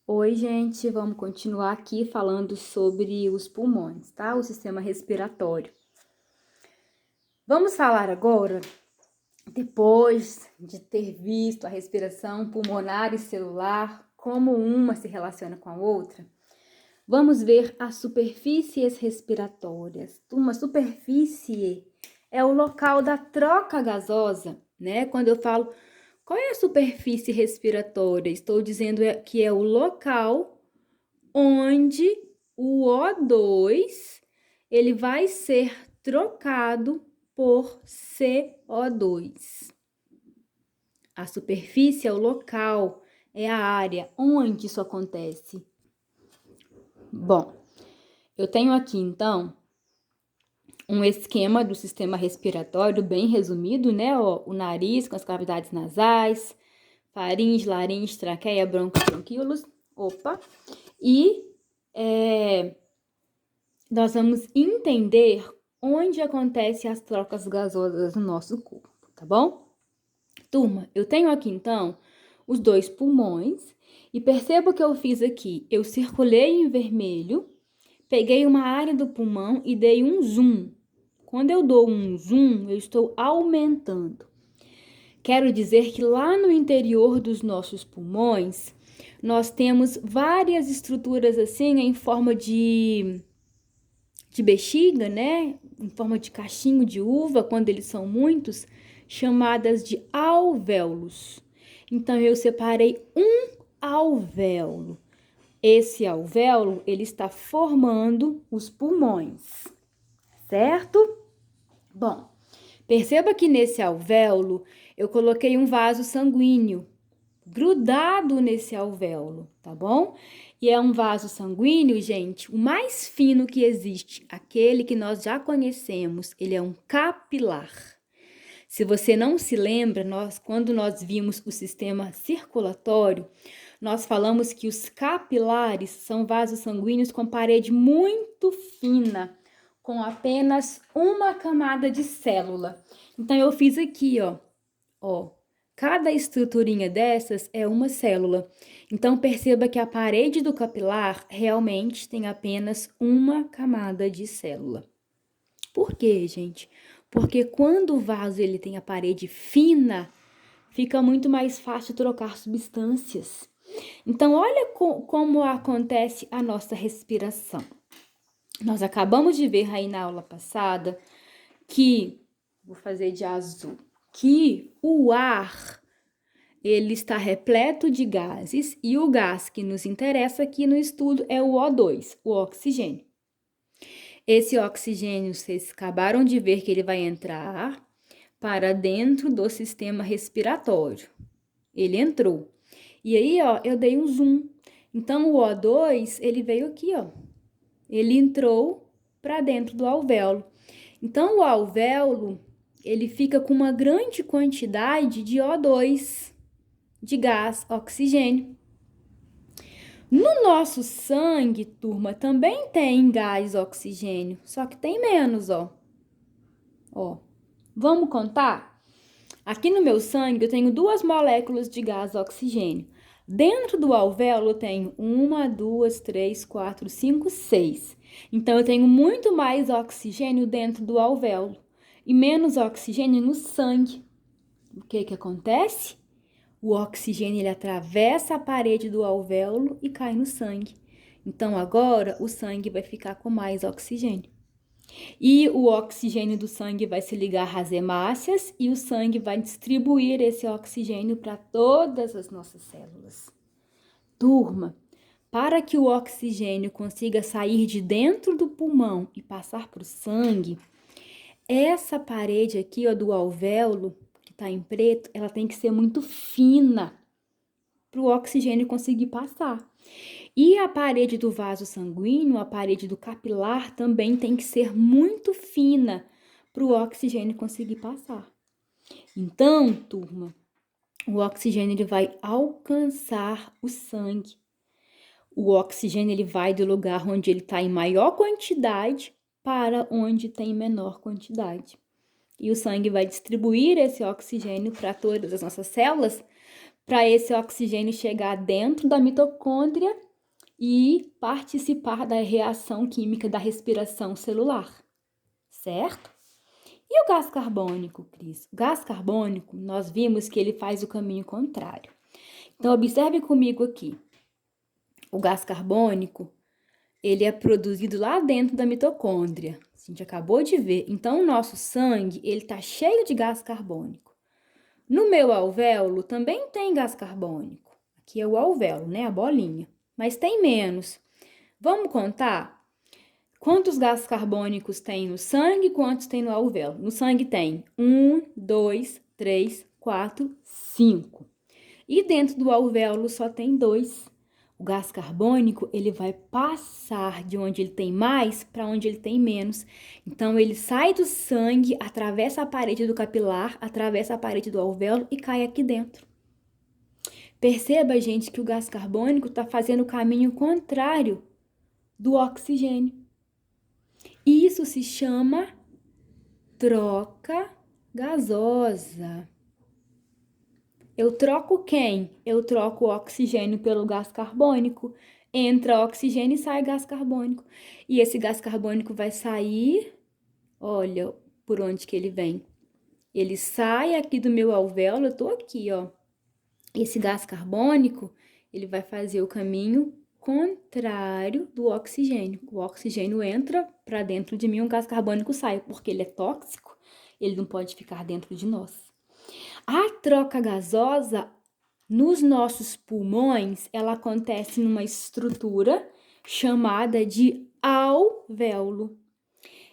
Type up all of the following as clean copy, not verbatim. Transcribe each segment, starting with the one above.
Oi, gente, vamos continuar aqui falando sobre os pulmões, tá? O sistema respiratório. Vamos falar agora, depois de ter visto a respiração pulmonar e celular, como uma se relaciona com a outra, vamos ver as superfícies respiratórias. Uma superfície é o local da troca gasosa, né? Quando eu falo qual é a superfície respiratória, estou dizendo que é o local onde o O2 ele vai ser trocado por CO2. A superfície é o local, é a área onde isso acontece. Bom, eu tenho aqui então um esquema do sistema respiratório bem resumido, né? O nariz com as cavidades nasais, faringe, laringe, traqueia, bronquíolos. E nós vamos entender onde acontecem as trocas gasosas no nosso corpo, tá bom? Turma, eu tenho aqui então os dois pulmões e perceba o que eu fiz aqui. Eu circulei em vermelho, peguei uma área do pulmão e dei um zoom. Quando eu dou um zoom, eu estou aumentando. Quero dizer que lá no interior dos nossos pulmões, nós temos várias estruturas assim em forma de bexiga, né? Em forma de cachinho de uva, quando eles são muitos, chamadas de alvéolos. Então, eu separei um alvéolo. Esse alvéolo, ele está formando os pulmões, certo? Bom, perceba que nesse alvéolo eu coloquei um vaso sanguíneo grudado nesse alvéolo, tá bom? E é um vaso sanguíneo, gente, o mais fino que existe, aquele que nós já conhecemos, ele é um capilar. Se você não se lembra, quando nós vimos o sistema circulatório, nós falamos que os capilares são vasos sanguíneos com parede muito fina, com apenas uma camada de célula. Então, eu fiz aqui, ó, cada estruturinha dessas é uma célula. Então, perceba que a parede do capilar realmente tem apenas uma camada de célula. Por quê, gente? Porque quando o vaso ele tem a parede fina, fica muito mais fácil trocar substâncias. Então, olha como acontece a nossa respiração. Nós acabamos de ver aí na aula passada que, vou fazer de azul, que o ar ele está repleto de gases e o gás que nos interessa aqui no estudo é o O2, o oxigênio. Esse oxigênio, vocês acabaram de ver que ele vai entrar para dentro do sistema respiratório. Ele entrou. E aí, eu dei um zoom. Então, o O2, ele veio aqui, Ele entrou para dentro do alvéolo. Então, o alvéolo, ele fica com uma grande quantidade de O2, de gás, oxigênio. No nosso sangue, turma, também tem gás oxigênio, só que tem menos, Ó, vamos contar? Aqui no meu sangue eu tenho 2 moléculas de gás oxigênio. Dentro do alvéolo eu tenho 1, 2, 3, 4, 5, 6. Então eu tenho muito mais oxigênio dentro do alvéolo e menos oxigênio no sangue. O que acontece? O oxigênio ele atravessa a parede do alvéolo e cai no sangue. Então agora o sangue vai ficar com mais oxigênio. E o oxigênio do sangue vai se ligar às hemácias e o sangue vai distribuir esse oxigênio para todas as nossas células. Turma, para que o oxigênio consiga sair de dentro do pulmão e passar para o sangue, essa parede aqui, do alvéolo, que está em preto, ela tem que ser muito fina para o oxigênio conseguir passar. E a parede do vaso sanguíneo, a parede do capilar, também tem que ser muito fina para o oxigênio conseguir passar. Então, turma, o oxigênio ele vai alcançar o sangue. O oxigênio ele vai do lugar onde ele está em maior quantidade para onde tem menor quantidade. E o sangue vai distribuir esse oxigênio para todas as nossas células para esse oxigênio chegar dentro da mitocôndria e participar da reação química da respiração celular, certo? E o gás carbônico, Cris? O gás carbônico, nós vimos que ele faz o caminho contrário. Então, observe comigo aqui. O gás carbônico, ele é produzido lá dentro da mitocôndria. A gente acabou de ver. Então, o nosso sangue, ele está cheio de gás carbônico. No meu alvéolo também tem gás carbônico. Aqui é o alvéolo, né? A bolinha. Mas tem menos. Vamos contar? Quantos gases carbônicos tem no sangue e quantos tem no alvéolo? No sangue tem 1, 2, 3, 4, 5. E dentro do alvéolo só tem 2. O gás carbônico, ele vai passar de onde ele tem mais para onde ele tem menos. Então, ele sai do sangue, atravessa a parede do capilar, atravessa a parede do alvéolo e cai aqui dentro. Perceba, gente, que o gás carbônico está fazendo o caminho contrário do oxigênio. Isso se chama troca gasosa. Eu troco quem? Eu troco o oxigênio pelo gás carbônico. Entra oxigênio e sai gás carbônico. E esse gás carbônico vai sair, olha por onde que ele vem. Ele sai aqui do meu alvéolo, eu tô aqui, ó. Esse gás carbônico, ele vai fazer o caminho contrário do oxigênio. O oxigênio entra para dentro de mim, o gás carbônico sai, porque ele é tóxico, ele não pode ficar dentro de nós. A troca gasosa nos nossos pulmões, ela acontece numa estrutura chamada de alvéolo.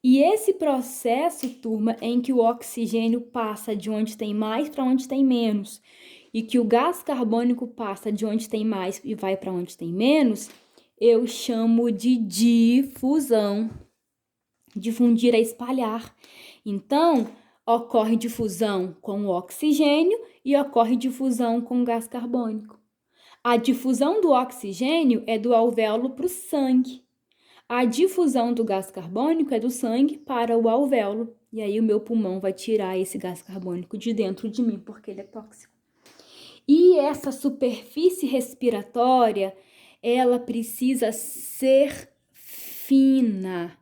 E esse processo, turma, em que o oxigênio passa de onde tem mais para onde tem menos, e que o gás carbônico passa de onde tem mais e vai para onde tem menos, eu chamo de difusão. Difundir é espalhar. Então, ocorre difusão com o oxigênio e ocorre difusão com o gás carbônico. A difusão do oxigênio é do alvéolo para o sangue. A difusão do gás carbônico é do sangue para o alvéolo. E aí o meu pulmão vai tirar esse gás carbônico de dentro de mim, porque ele é tóxico. E essa superfície respiratória, ela precisa ser fina,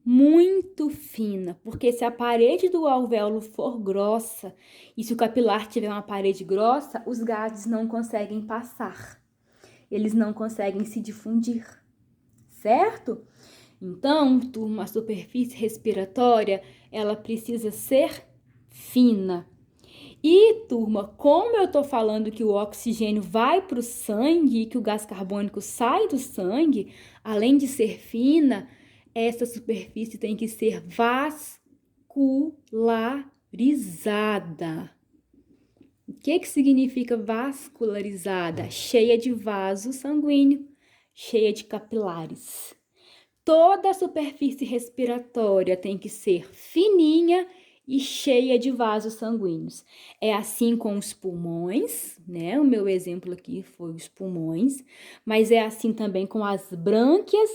muito fina, porque se a parede do alvéolo for grossa e se o capilar tiver uma parede grossa, os gases não conseguem passar, eles não conseguem se difundir, certo? Então, turma, a superfície respiratória, ela precisa ser fina. E, turma, como eu tô falando que o oxigênio vai para o sangue e que o gás carbônico sai do sangue, além de ser fina, essa superfície tem que ser vascularizada. O que significa vascularizada? Cheia de vaso sanguíneo, cheia de capilares. Toda a superfície respiratória tem que ser fininha e cheia de vasos sanguíneos. É assim com os pulmões, né? O meu exemplo aqui foi os pulmões, mas é assim também com as brânquias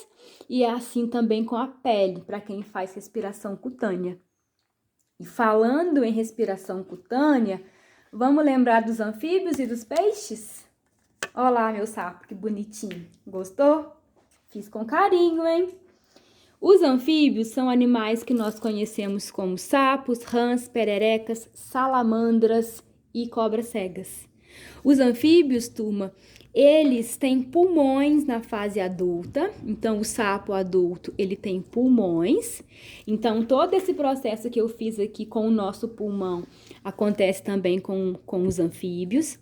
e é assim também com a pele, para quem faz respiração cutânea. E falando em respiração cutânea, vamos lembrar dos anfíbios e dos peixes? Olha lá, meu sapo, que bonitinho. Gostou? Fiz com carinho, hein? Os anfíbios são animais que nós conhecemos como sapos, rãs, pererecas, salamandras e cobras cegas. Os anfíbios, turma, eles têm pulmões na fase adulta. Então, o sapo adulto, ele tem pulmões. Então, todo esse processo que eu fiz aqui com o nosso pulmão acontece também com os anfíbios.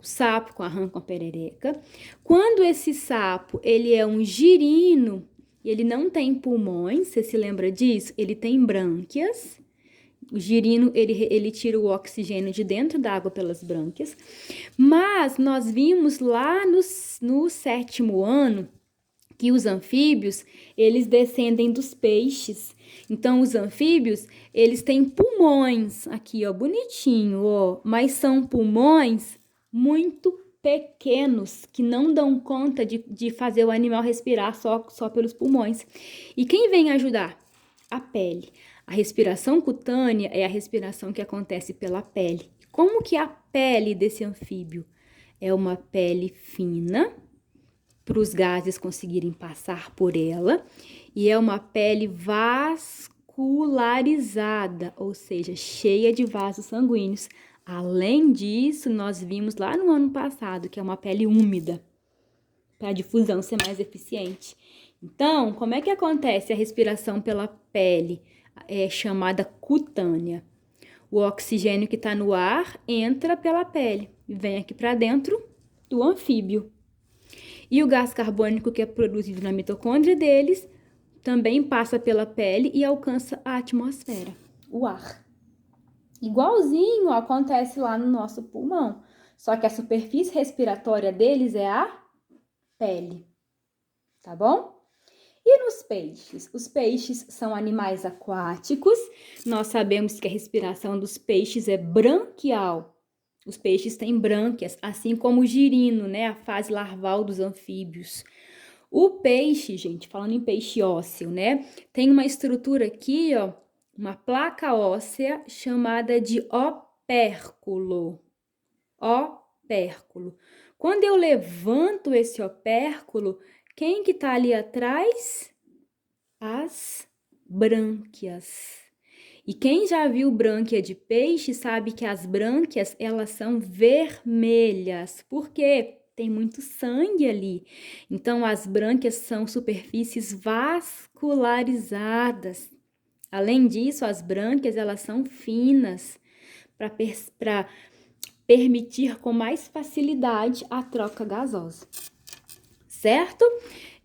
O sapo com a rã, com a perereca. Quando esse sapo, ele é um girino, ele não tem pulmões, você se lembra disso? Ele tem brânquias. O girino, ele tira o oxigênio de dentro da água pelas brânquias. Mas nós vimos lá no 7º ano que os anfíbios, eles descendem dos peixes. Então, os anfíbios, eles têm pulmões, aqui, ó, bonitinho, ó. Mas são pulmões muito pequenos, que não dão conta de fazer o animal respirar só pelos pulmões. E quem vem ajudar? A pele. A respiração cutânea é a respiração que acontece pela pele. Como que é a pele desse anfíbio? é uma pele fina, para os gases conseguirem passar por ela, e é uma pele vascularizada, ou seja, cheia de vasos sanguíneos. Além disso, nós vimos lá no ano passado que é uma pele úmida, para a difusão ser mais eficiente. Então, como é que acontece a respiração pela pele? É chamada cutânea. O oxigênio que está no ar entra pela pele e vem aqui para dentro do anfíbio. E o gás carbônico que é produzido na mitocôndria deles também passa pela pele e alcança a atmosfera, o ar. Igualzinho acontece lá no nosso pulmão, só que a superfície respiratória deles é a pele, tá bom? E nos peixes? Os peixes são animais aquáticos. Nós sabemos que a respiração dos peixes é branquial. Os peixes têm brânquias, assim como o girino, né? A fase larval dos anfíbios. O peixe, gente, falando em peixe ósseo, né? Tem uma estrutura aqui, ó, uma placa óssea chamada de opérculo. Opérculo. Quando eu levanto esse opérculo, quem que tá ali atrás? As brânquias. E quem já viu brânquia de peixe sabe que as brânquias, elas são vermelhas. Por quê? Tem muito sangue ali. Então, as brânquias são superfícies vascularizadas. Além disso, as brânquias, elas são finas para permitir com mais facilidade a troca gasosa. Certo?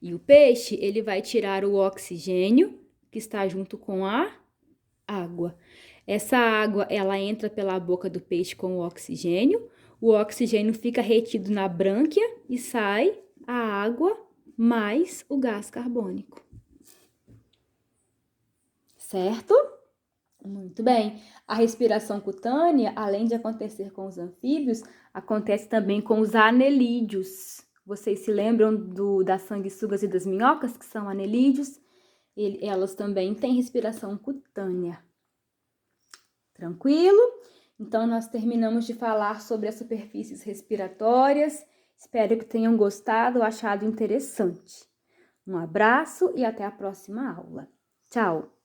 E o peixe, ele vai tirar o oxigênio que está junto com a água. Essa água, ela entra pela boca do peixe com o oxigênio fica retido na brânquia e sai a água mais o gás carbônico. Certo? Muito bem. A respiração cutânea, além de acontecer com os anfíbios, acontece também com os anelídeos. Vocês se lembram das sanguessugas e das minhocas, que são anelídeos? Elas também têm respiração cutânea. Tranquilo? Então, nós terminamos de falar sobre as superfícies respiratórias. Espero que tenham gostado ou achado interessante. Um abraço e até a próxima aula. Tchau!